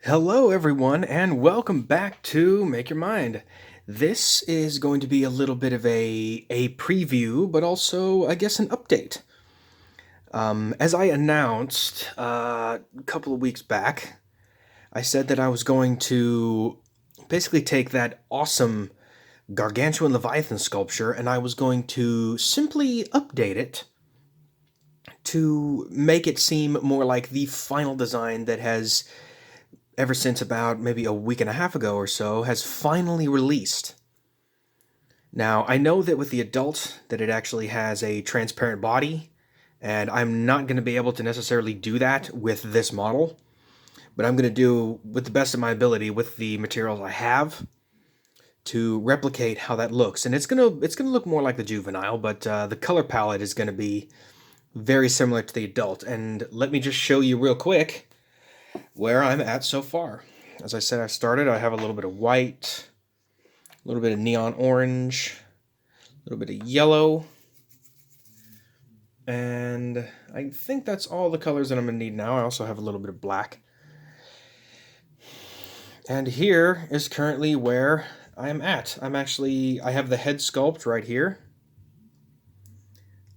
Hello, everyone, and welcome back to Make Your Mind. This is going to be a little bit of a preview, but also, I guess, an update. As I announced a couple of weeks back, I said that I was going to basically take that awesome Gargantuan Leviathan sculpture and I was going to simply update it to make it seem more like the final design that has ever since about maybe a week and a half ago or so, has finally released. Now, I know that with the adult that it actually has a transparent body, and I'm not going to be able to necessarily do that with this model, but I'm going to do with the best of my ability with the materials I have to replicate how that looks. And it's gonna look more like the juvenile, but the color palette is going to be very similar to the adult. And let me just show you real quick where I'm at so far. As I said, I have a little bit of white, a little bit of neon orange, a little bit of yellow, and I think that's all the colors that I'm going to need now. I also have a little bit of black. And here is currently where I am at. I have the head sculpt right here.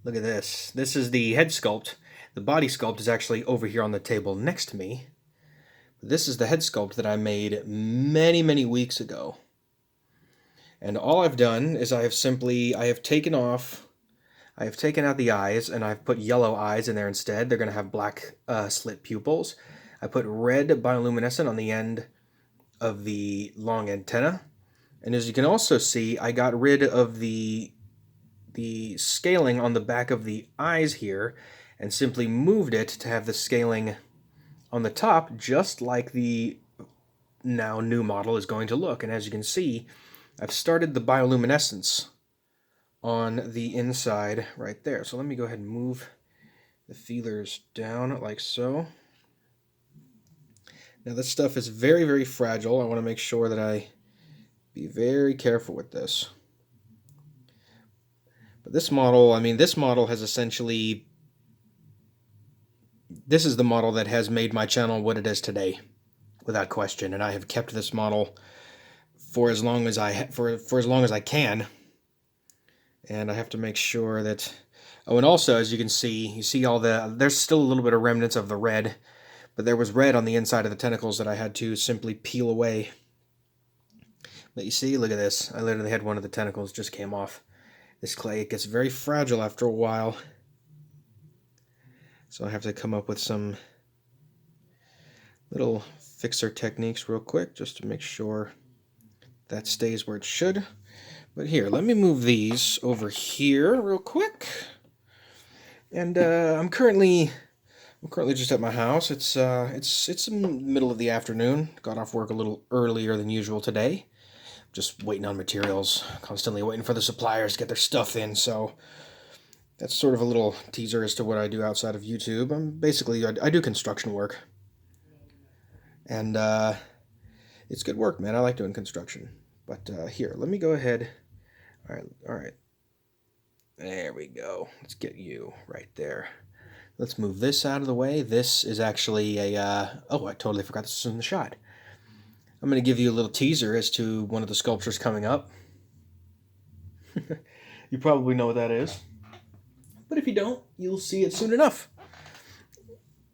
Look at this. This is the head sculpt. The body sculpt is actually over here on the table next to me. This is the head sculpt that I made many, many weeks ago. And all I've done is I have taken out the eyes and I've put yellow eyes in there instead. They're going to have black slit pupils. I put red bioluminescent on the end of the long antenna. And as you can also see, I got rid of the scaling on the back of the eyes here and simply moved it to have the scaling on the top, just like the now new model is going to look. And as you can see, I've started the bioluminescence on the inside right there. So let me go ahead and move the feelers down like so. Now this stuff is very, very fragile. I want to make sure that I be very careful with this. But this model has essentially, this is the model that has made my channel what it is today, without question. And I have kept this model for as long as I can. And I have to make sure that, oh, and also, as you can see, there's still a little bit of remnants of the red, but there was red on the inside of the tentacles that I had to simply peel away. But you see, look at this. I literally had one of the tentacles just came off. This clay, it gets very fragile after a while. So I have to come up with some little fixer techniques real quick just to make sure that stays where it should. But here, let me move these over here real quick. And I'm currently just at my house. It's in the middle of the afternoon. Got off work a little earlier than usual today. Just waiting on materials, constantly waiting for the suppliers to get their stuff in. So that's sort of a little teaser as to what I do outside of YouTube. I do construction work, and it's good work, man. I like doing construction. But here, let me go ahead. All right. There we go. Let's get you right there. Let's move this out of the way. This is actually oh, I totally forgot this was in the shot. I'm going to give you a little teaser as to one of the sculptures coming up. You probably know what that is. But if you don't, you'll see it soon enough.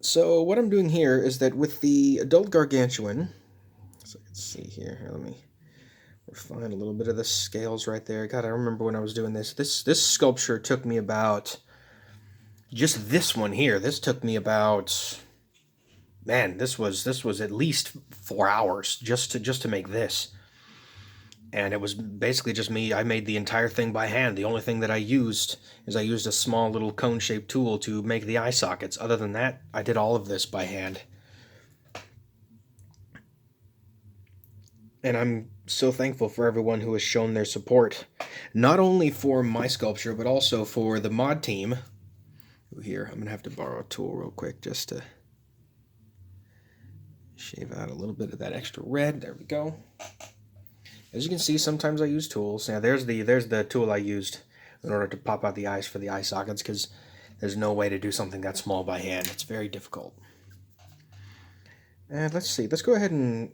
So what I'm doing here is that with the adult Gargantuan, so let's see here, let me refine a little bit of the scales right there. God, I remember when I was doing this. This sculpture took me about, just this one here, this took me about, man, this was at least 4 hours just to make this. And it was basically just me. I made the entire thing by hand. The only thing that I used is I used a small little cone-shaped tool to make the eye sockets. Other than that, I did all of this by hand. And I'm so thankful for everyone who has shown their support, not only for my sculpture, but also for the mod team. Here, I'm going to have to borrow a tool real quick just to shave out a little bit of that extra red. There we go. As you can see, sometimes I use tools. Now, there's the tool I used in order to pop out the eyes for the eye sockets, because there's no way to do something that small by hand. It's very difficult. And let's see, let's go ahead and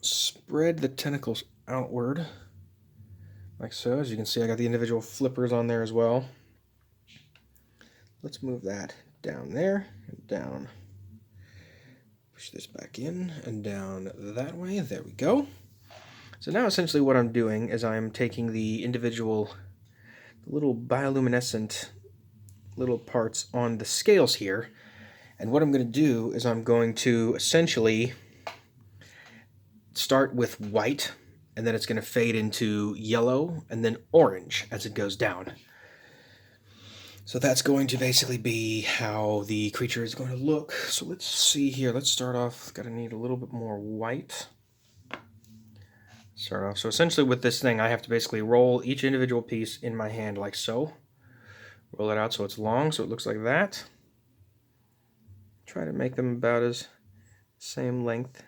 spread the tentacles outward, like so. As you can see, I got the individual flippers on there as well. Let's move that down there and down. Push this back in and down that way. There we go. So now essentially what I'm doing is I'm taking the individual little bioluminescent little parts on the scales here, and what I'm going to do is I'm going to essentially start with white, and then it's going to fade into yellow and then orange as it goes down. So that's going to basically be how the creature is going to look. So let's see here. Let's start off. Got to need a little bit more white. Start off. So essentially with this thing, I have to basically roll each individual piece in my hand like so. Roll it out so it's long, so it looks like that. Try to make them about as same length.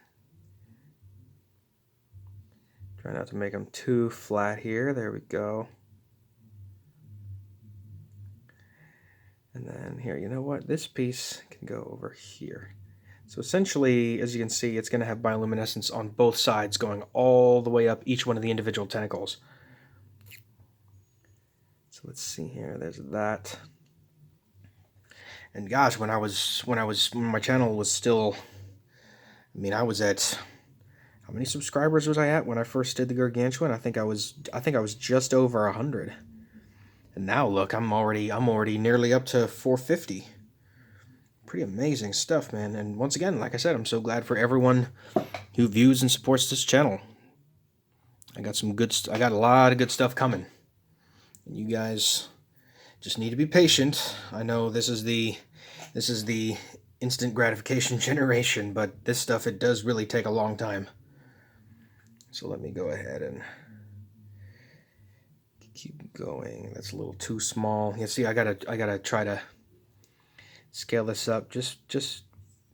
Try not to make them too flat here. There we go. And then here, you know what? This piece can go over here. So essentially, as you can see, it's going to have bioluminescence on both sides going all the way up each one of the individual tentacles. So let's see here. There's that. And gosh, when my channel was still, I mean, I was at, how many subscribers was I at when I first did the Gargantuan? I think I was just over 100. And now look, I'm already nearly up to 450. Pretty amazing stuff, man. And once again, like I said, I'm so glad for everyone who views and supports this channel. I got a lot of good stuff coming. And you guys just need to be patient. I know this is the instant gratification generation, but this stuff, it does really take a long time. So let me go ahead and keep going. That's a little too small. You see, I gotta try to scale this up just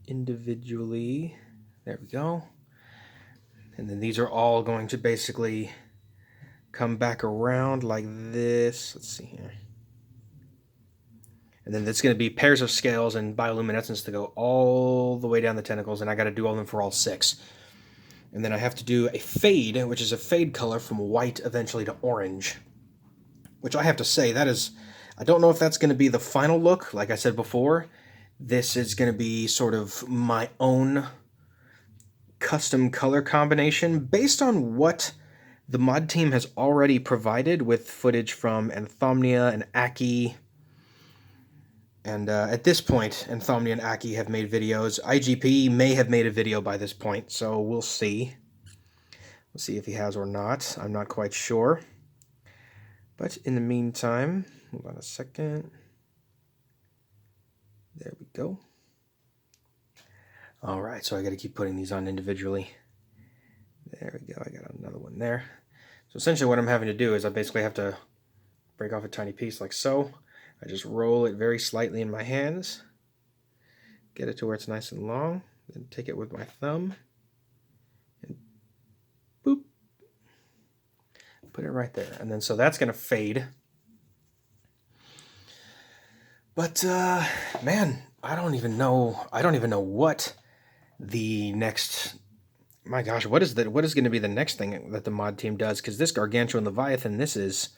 individually. There we go. And then these are all going to basically come back around like this. Let's see here. And then it's going to be pairs of scales and bioluminescence to go all the way down the tentacles, and I got to do all of them for all 6. And then I have to do a fade, which is a fade color from white eventually to orange. Which I have to say, that is, I don't know if that's going to be the final look. Like I said before, this is going to be sort of my own custom color combination based on what the mod team has already provided with footage from Anthomnia and Aki. And at this point, Anthomnia and Aki have made videos. IGP may have made a video by this point, so we'll see. We'll see if he has or not. I'm not quite sure. But in the meantime, hold on a second. There we go. All right, so I got to keep putting these on individually. There we go. I got another one there. So essentially what I'm having to do is I basically have to break off a tiny piece like so. I just roll it very slightly in my hands, get it to where it's nice and long, then take it with my thumb, and boop, put it right there. And then so that's going to fade. But, man, I don't even know what the next, my gosh, what is going to be the next thing that the mod team does? Because this Gargantuan Leviathan, this is,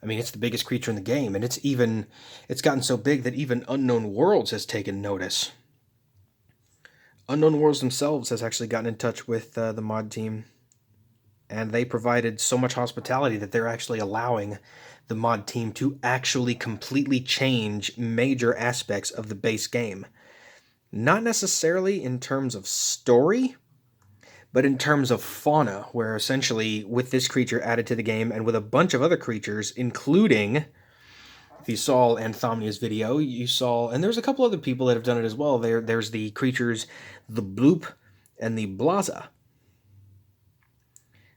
I mean, it's the biggest creature in the game, and it's gotten so big that even Unknown Worlds has taken notice. Unknown Worlds themselves has actually gotten in touch with the mod team, and they provided so much hospitality that they're actually allowing the mod team to actually completely change major aspects of the base game. Not necessarily in terms of story, but in terms of fauna, where essentially with this creature added to the game and with a bunch of other creatures, including, if you saw Anthomnia's video, you saw, and there's a couple other people that have done it as well. There's the creatures, the bloop and the blaza.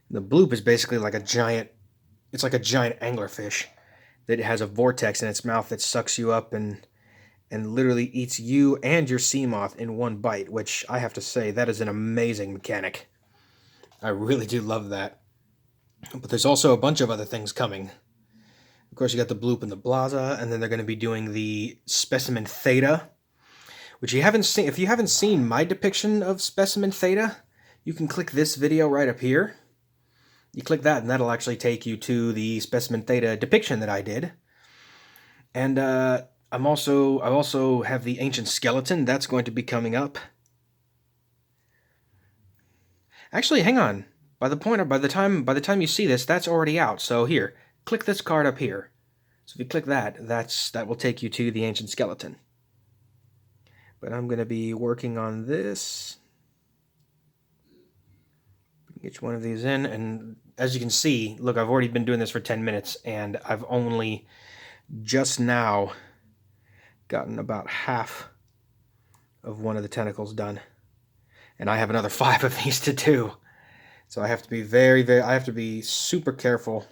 The bloop is basically like a giant, it's like a giant anglerfish that has a vortex in its mouth that sucks you up and literally eats you and your sea moth in one bite, which I have to say, that is an amazing mechanic. I really do love that. But there's also a bunch of other things coming. Of course, you got the bloop and the blaza, and then they're going to be doing the specimen theta, which you haven't seen. If you haven't seen my depiction of Specimen Theta, you can click this video right up here. You click that, and that'll actually take you to the Specimen Theta depiction that I did. And I also have the Ancient Skeleton. That's going to be coming up. Actually, hang on. By the time you see this, that's already out. So here, click this card up here. So if you click that, that will take you to the Ancient Skeleton. But I'm going to be working on this. Each one of these in, and as you can see, look, I've already been doing this for 10 minutes, and I've only just now gotten about half of one of the tentacles done. And I have another 5 of these to do. So I have to be I have to be super careful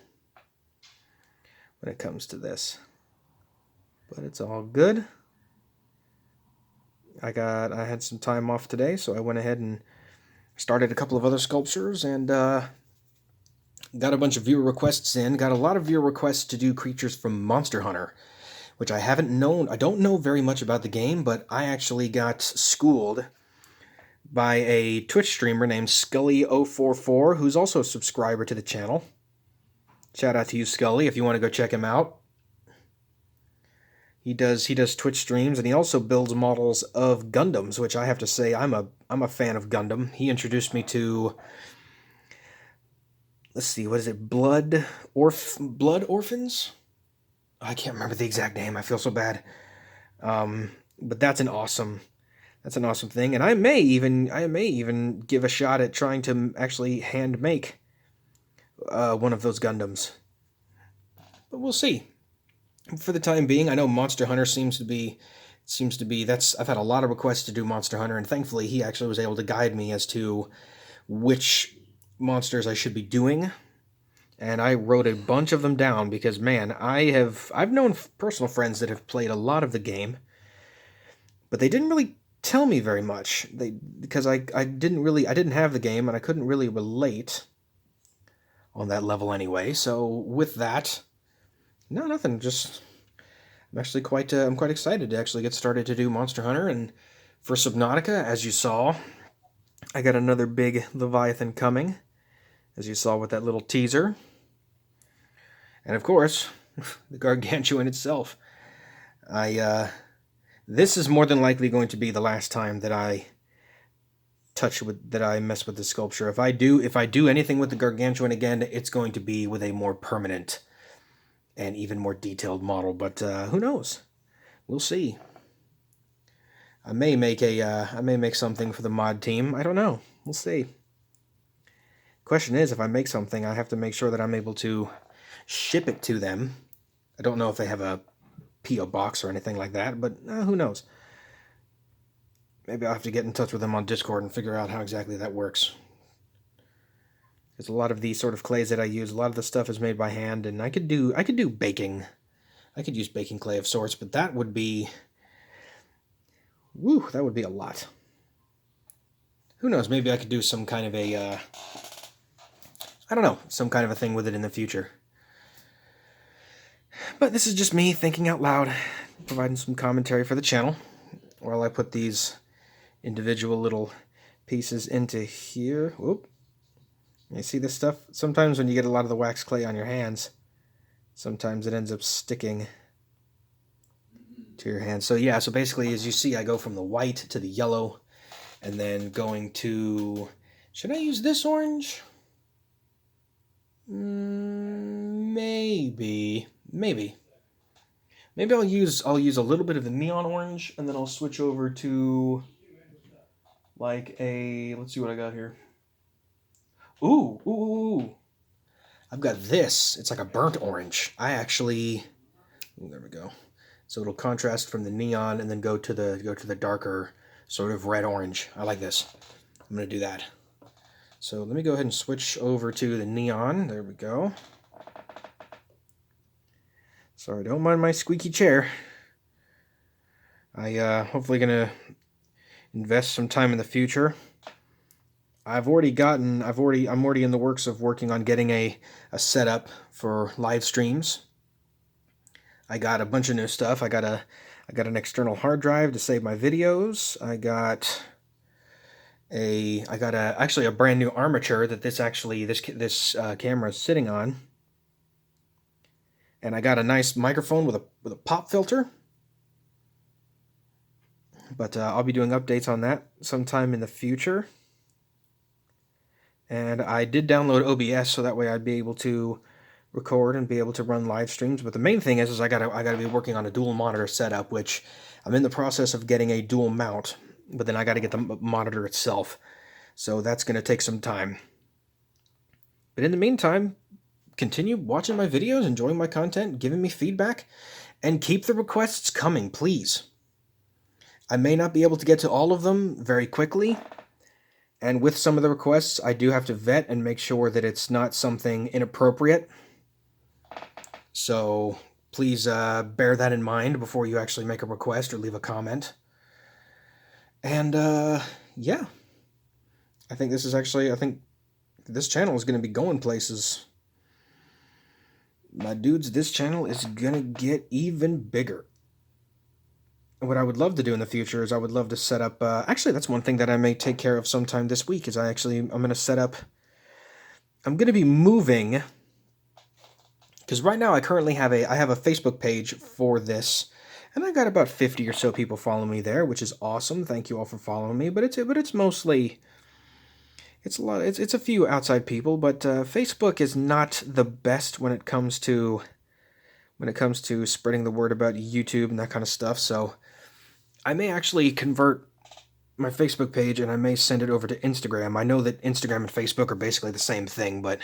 when it comes to this. But it's all good. I had some time off today, so I went ahead and started a couple of other sculptures, and got a bunch of viewer requests in. Got a lot of viewer requests to do creatures from Monster Hunter, which I haven't known. I don't know very much about the game, but I actually got schooled by a Twitch streamer named Scully044, who's also a subscriber to the channel. Shout out to you, Scully, if you want to go check him out. He does Twitch streams, and he also builds models of Gundams, which I have to say I'm a fan of Gundam. He introduced me to, let's see, what is it? Blood Orphans? I can't remember the exact name. I feel so bad. But that's an awesome thing, and I may even give a shot at trying to actually hand make one of those Gundams. But we'll see. For the time being, I know Monster Hunter seems to be I've had a lot of requests to do Monster Hunter, and thankfully he actually was able to guide me as to which monsters I should be doing. And I wrote a bunch of them down because, man, I've known personal friends that have played a lot of the game, but they didn't really tell me very much. Because I didn't have the game, and I couldn't really relate on that level anyway. So with that, no, nothing. Just I'm quite excited to actually get started to do Monster Hunter. And for Subnautica, as you saw, I got another big Leviathan coming, as you saw with that little teaser. And of course, the Gargantuan itself. This is more than likely going to be the last time that I mess with the sculpture. If I do anything with the Gargantuan again, it's going to be with a more permanent and even more detailed model, but who knows? We'll see. I may make something for the mod team. I don't know. We'll see. Question is, if I make something, I have to make sure that I'm able to ship it to them. I don't know if they have a P.O. box or anything like that, but who knows? Maybe I'll have to get in touch with them on Discord and figure out how exactly that works. Because a lot of these sort of clays that I use, a lot of the stuff is made by hand, and I could do baking. I could use baking clay of sorts, but that would be, that would be a lot. Who knows? Maybe I could do some kind of a, I don't know, some kind of a thing with it in the future. But this is just me thinking out loud, providing some commentary for the channel, while I put these individual little pieces into here. Whoop. You see this stuff? Sometimes when you get a lot of the wax clay on your hands, sometimes it ends up sticking to your hands. So yeah, so basically, as you see, I go from the white to the yellow, and then going to, should I use this orange? Maybe I'll use a little bit of the neon orange, and then I'll switch over to like a, let's see what I got here. Ooh. I've got this. It's like a burnt orange. There we go. So it'll contrast from the neon and then go to the darker sort of red orange. I like this. I'm going to do that. So let me go ahead and switch over to the neon. There we go. Sorry, don't mind my squeaky chair. Hopefully going to invest some time in the future. I'm already in the works of working on getting a setup for live streams. I got a bunch of new stuff. I got I got an external hard drive to save my videos. I got actually a brand new armature that this camera is sitting on, and I got a nice microphone with a pop filter. But I'll be doing updates on that sometime in the future. And I did download OBS so that way I'd be able to record and be able to run live streams. But the main thing is I gotta be working on a dual monitor setup, which I'm in the process of getting a dual mount. But then I got to get the monitor itself, so that's going to take some time. But in the meantime, continue watching my videos, enjoying my content, giving me feedback, and keep the requests coming, please. I may not be able to get to all of them very quickly, and with some of the requests, I do have to vet and make sure that it's not something inappropriate. So please bear that in mind before you actually make a request or leave a comment. And yeah, I think this channel is going to be going places. My dudes, this channel is going to get even bigger. What I would love to do in the future is I would love to set up, actually that's one thing that I may take care of sometime this week, is I'm going to set up, I'm going to be moving, because right now I currently have I have a Facebook page for this, and I got about 50 or so people following me there, which is awesome. Thank you all for following me, but it's mostly, it's a few outside people, but Facebook is not the best when it comes to spreading the word about YouTube and that kind of stuff, so I may actually convert my Facebook page and I may send it over to Instagram. I know that Instagram and Facebook are basically the same thing, but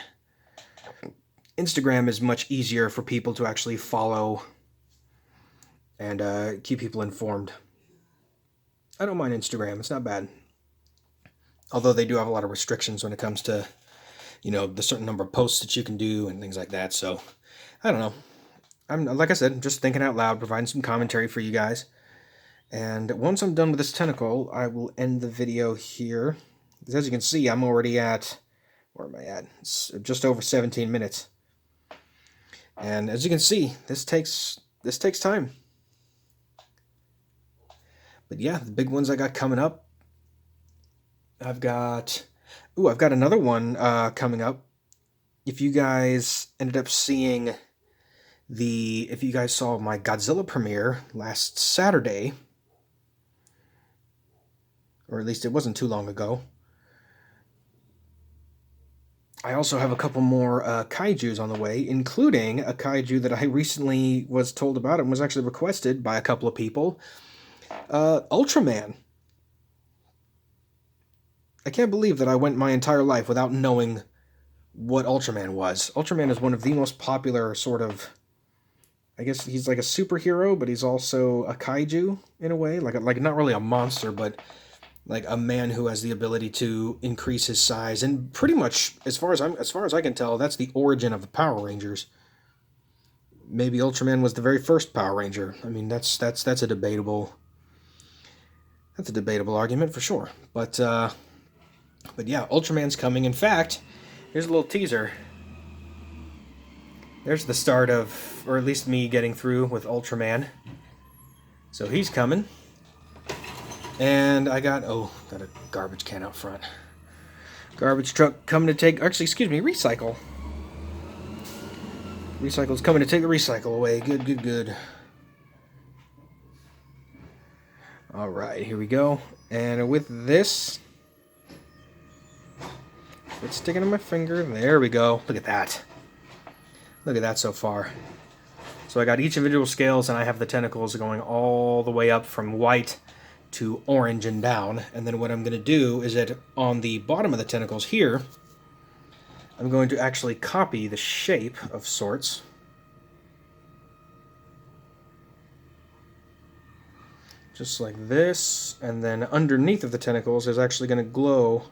Instagram is much easier for people to actually follow and keep people informed. I don't mind Instagram. It's not bad. Although they do have a lot of restrictions when it comes to, the certain number of posts that you can do and things like that. So, I don't know. I'm, like I said, just thinking out loud, providing some commentary for you guys. And once I'm done with this tentacle, I will end the video here. Because as you can see, I'm already at, where am I at? It's just over 17 minutes. And as you can see, this takes time. But yeah, the big ones I got coming up. I've got another one coming up. If you guys ended up seeing if you guys saw my Godzilla premiere last Saturday, or at least it wasn't too long ago, I also have a couple more kaijus on the way, including a kaiju that I recently was told about and was actually requested by a couple of people, Ultraman. I can't believe that I went my entire life without knowing what Ultraman was. Ultraman is one of the most popular sort of, I guess he's like a superhero, but he's also a kaiju in a way, like not really a monster, but like a man who has the ability to increase his size. And pretty much, as far as I can tell, that's the origin of the Power Rangers. Maybe Ultraman was the very first Power Ranger. I mean, that's a debatable argument for sure. But yeah, Ultraman's coming. In fact, here's a little teaser. There's the start of, or at least me getting through with Ultraman. So he's coming. And I got a garbage can out front. Garbage truck coming to take, actually, excuse me, recycle. Recycle's coming to take the recycle away. Good. Alright, here we go. And with this, it's sticking to my finger. There we go. Look at that. Look at that so far. So I got each individual scales, and I have the tentacles going all the way up from white to orange and down. And then what I'm going to do is that on the bottom of the tentacles here, I'm going to actually copy the shape of sorts. Just like this. And then underneath of the tentacles is actually going to glow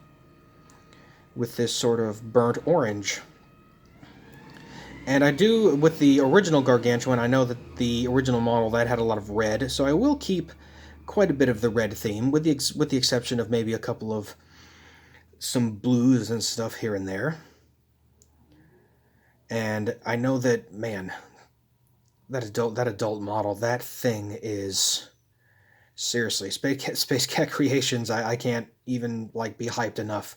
with this sort of burnt orange. And I do, with the original Gargantuan, I know that the original model, that had a lot of red, so I will keep quite a bit of the red theme, with the exception of maybe a couple of some blues and stuff here and there. And I know that, man, that adult model, that thing is seriously SpaceCatCreations. I can't even like be hyped enough.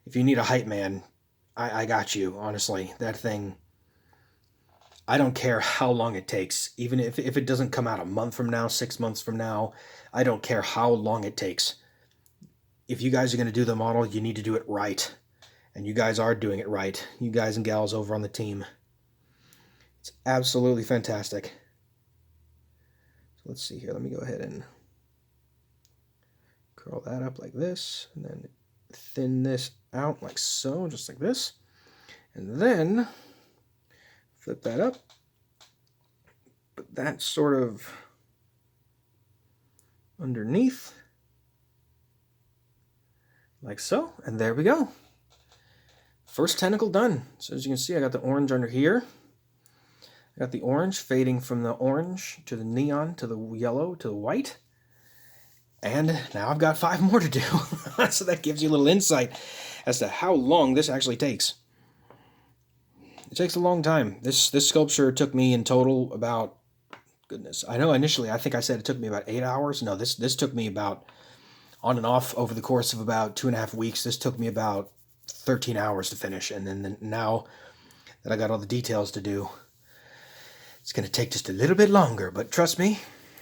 If you need a hype man, I got you. Honestly, that thing. I don't care how long it takes, even if it doesn't come out a month from now, 6 months from now. I don't care how long it takes. If you guys are going to do the model, you need to do it right. And you guys are doing it right. You guys and gals over on the team. It's absolutely fantastic. So let's see here. Let me go ahead and curl that up like this. And then thin this out like so, just like this. And then flip that up. Put that sort of underneath. Like so. And there we go. First tentacle done. So as you can see, I got the orange under here. I got the orange fading from the orange to the neon to the yellow to the white. And now I've got 5 more to do. So that gives you a little insight as to how long this actually takes. It takes a long time. This sculpture took me in total about, goodness, I know initially I think I said it took me about 8 hours. No, this took me about, on and off over the course of about 2.5 weeks, this took me about 13 hours to finish. And then now that I got all the details to do, it's going to take just a little bit longer, but trust me,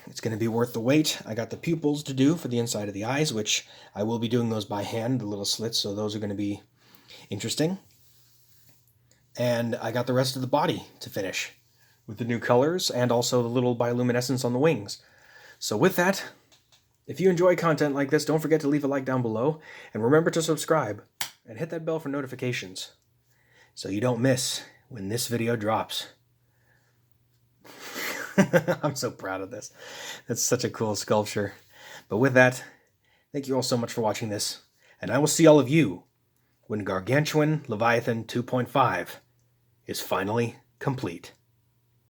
it's going to be worth the wait. I got the pupils to do for the inside of the eyes, which I will be doing those by hand, the little slits, so those are going to be interesting. And I got the rest of the body to finish with the new colors and also the little bioluminescence on the wings. So with that, if you enjoy content like this, don't forget to leave a like down below, and remember to subscribe and hit that bell for notifications so you don't miss when this video drops. I'm so proud of this. That's such a cool sculpture. But with that, thank you all so much for watching this, and I will see all of you when Gargantuan Leviathan 2.5 is finally complete.